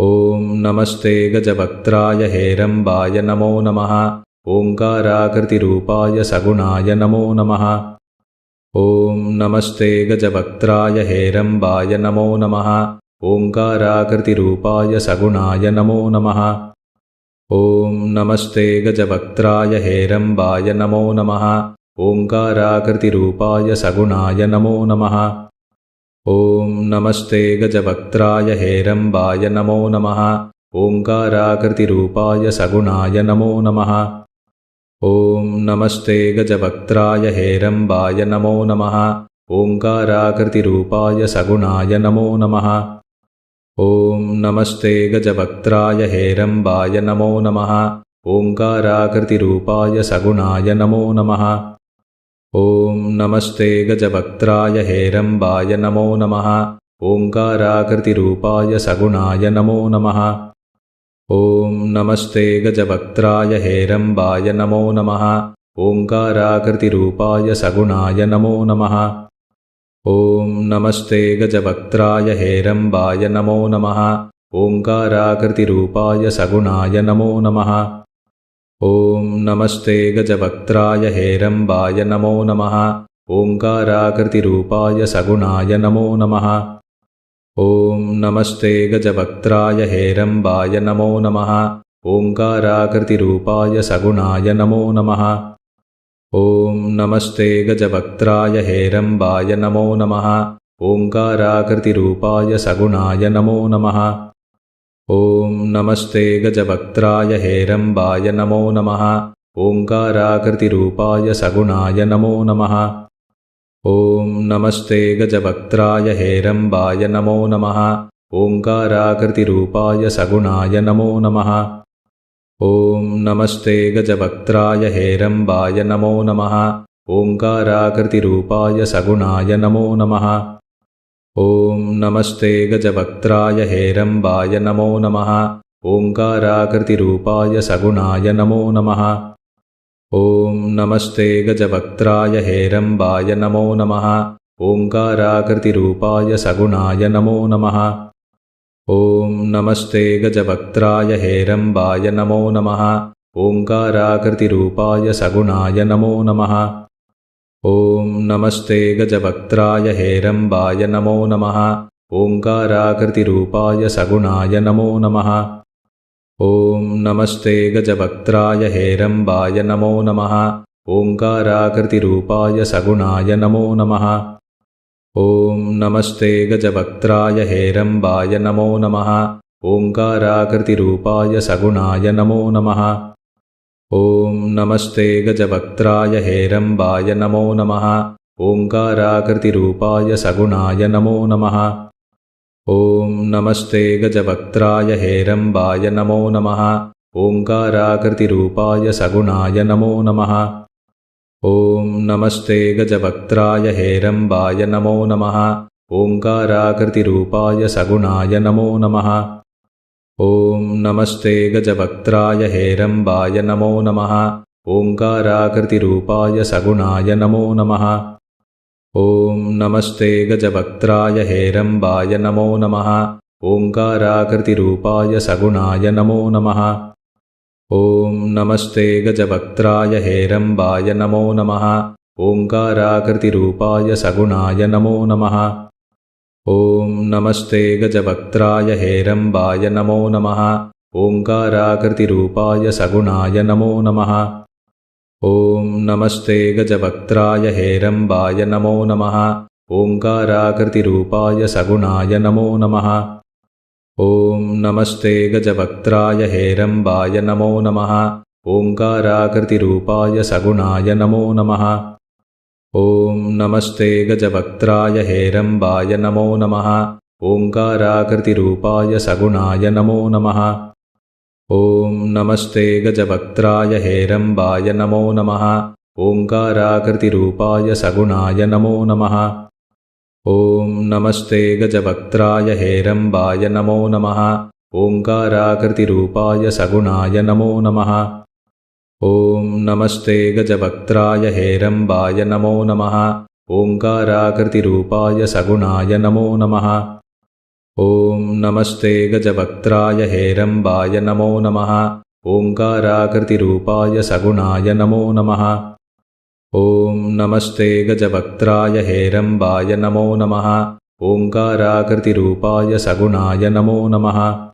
ॐ नमस्ते गजवक्त्राय हेरम्बाय नमो नमः। ओङ्काराकृतिरूपाय सगुणाय नमो नमः। ॐ नमस्ते गजवक्त्राय हेरम्बाय नमो नमः। ओङ्काराकृतिरूपाय सगुणाय नमो नमः। ॐ नमस्ते गजवक्त्राय हेरम्बाय नमो नमः। ओङ्काराकृतिरूपाय सगुणाय नमो नमः। ॐ नमस्ते गजवक्त्राय हेरम्बाय नमो नमः। ओङ्काराकृतिरूपाय सगुणाय नमो नमः। ॐ नमस्ते गजवक्त्राय हेरम्बाय नमो नमः। ओङ्काराकृतिरूपाय सगुणाय नमो नमः। ॐ नमस्ते गजवक्त्राय हेरम्बाय नमो नमः। ओङ्काराकृतिरूपाय सगुणाय नमो नमः। ॐ नमस्ते गजवक्त्राय हेरम्बाय नमो नमः। ओङ्काराकृतिरूपाय सगुणाय नमो नमः। ॐ नमस्ते गजवक्त्राय हेरम्बाय नमो नमः। ओङ्काराकृतिरूपाय सगुणाय नमो नमः। ॐ नमस्ते गजवक्त्राय हेरम्बाय नमो नमः। ओङ्काराकृतिरूपाय सगुणाय नमो नमः। ॐ नमस्ते गजवक्त्राय हेरम्बाय नमो नमः। ओङ्काराकृतिरूपाय सगुणाय नमो नमः। ॐ नमस्ते गजवक्त्राय हेरम्बाय नमो नमः। ओङ्काराकृतिरूपाय सगुणाय नमो नमः। ॐ नमस्ते गजवक्त्राय हेरम्बाय नमो नमः। ओङ्काराकृतिरूपाय सगुणाय नमो नमः। ॐ नमस्ते गजवक्त्राय हेरम्बाय नमो नमः। ओङ्काराकृतिरूपाय सगुणाय नमो नमः। ॐ नमस्ते गजवक्त्राय हेरम्बाय नमो नमः। ओङ्काराकृतिरूपाय सगुणाय नमो नमः। ॐ नमस्ते गजवक्त्राय हेरम्बाय नमो नमः। ओङ्काराकृतिरूपाय सगुणाय नमो नमः। ॐ नमस्ते गजवक्त्राय हेरम्बाय नमो नमः। ओङ्काराकृतिरूपाय सगुणाय नमो नमः। ॐ नमस्ते गजवक्त्राय हेरम्बाय नमो नमः। ओङ्काराकृतिरूपाय सगुणाय नमो नमः। ॐ नमस्ते गजवक्त्राय हेरम्बाय नमो नमः। ओङ्काराकृतिरूपाय सगुणाय नमो नमः। ॐ नमस्ते गजवक्त्राय हेरम्बाय नमो नमः। ओङ्काराकृतिरूपाय सगुणाय नमो नमः। ॐ नमस्ते गजवक्त्राय हेरम्बाय नमो नमः। ओङ्काराकृतिरूपाय सगुणाय नमो नमः। ॐ नमस्ते गजवक्त्राय हेरम्बाय नमो नमः। ओङ्काराकृतिरूपाय सगुणाय नमो नमः। ॐ नमस्ते गजवक्त्राय हेरम्बाय नमो नमः। ओङ्काराकृतिरूपाय सगुणाय नमो नमः। ॐ नमस्ते गजवक्त्राय हेरम्बाय नमो नमः। ओङ्काराकृतिरूपाय सगुणाय नमो नमः। ॐ नमस्ते गजवक्त्राय हेरम्बाय नमो नमः। ओङ्काराकृतिरूपाय सगुणाय नमो नमः। ॐ नमस्ते गजवक्त्राय हेरम्बाय नमो नमः। ओङ्काराकृतिरूपाय सगुणाय नमो नमः। ॐ नमस्ते गजवक्त्राय हेरम्बाय नमो नमः। ओङ्काराकृतिरूपाय सगुणाय नमो नमः। ॐ नमस्ते गजवक्त्राय हेरम्बाय नमो नमः। ओङ्काराकृतिरूपाय सगुणाय नमो नमः। ॐ नमस्ते गजवक्त्राय हेरम्बाय नमो नमः। ओङ्काराकृतिरूपाय सगुणाय नमो नमः। ॐ नमस्ते गजवक्त्राय हेरम्बाय नमो नमः। ओङ्काराकृतिरूपाय सगुणाय नमो नमः। ॐ नमस्ते गजवक्त्राय हेरम्बाय नमो नमः। ओङ्काराकृतिरूपाय सगुणाय नमो नमः। ॐ नमस्ते गजवक्त्राय हेरम्बाय नमो नमः। ओङ्काराकृतिरूपाय सगुणाय नमो नमः। ॐ नमस्ते गजवक्त्राय हेरम्बाय नमो नमः। ओङ्काराकृतिरूपाय सगुणाय नमो नमः। ॐ नमस्ते गजवक्त्राय हेरम्बाय नमो नमः। ओङ्काराकृतिरूपाय सगुणाय नमो नमः। ॐ नमस्ते गजवक्त्राय हेरम्बाय नमो नमः। ओङ्काराकृतिरूपाय सगुणाय नमो नमः। ॐ नमस्ते गजवक्त्राय हेरम्बाय नमो नमः। ओङ्काराकृतिरूपाय सगुणाय नमो नमः। ॐ नमस्ते गजवक्त्राय हेरम्बाय नमो नमः। ओङ्काराकृतिरूपाय सगुणाय नमो नमः।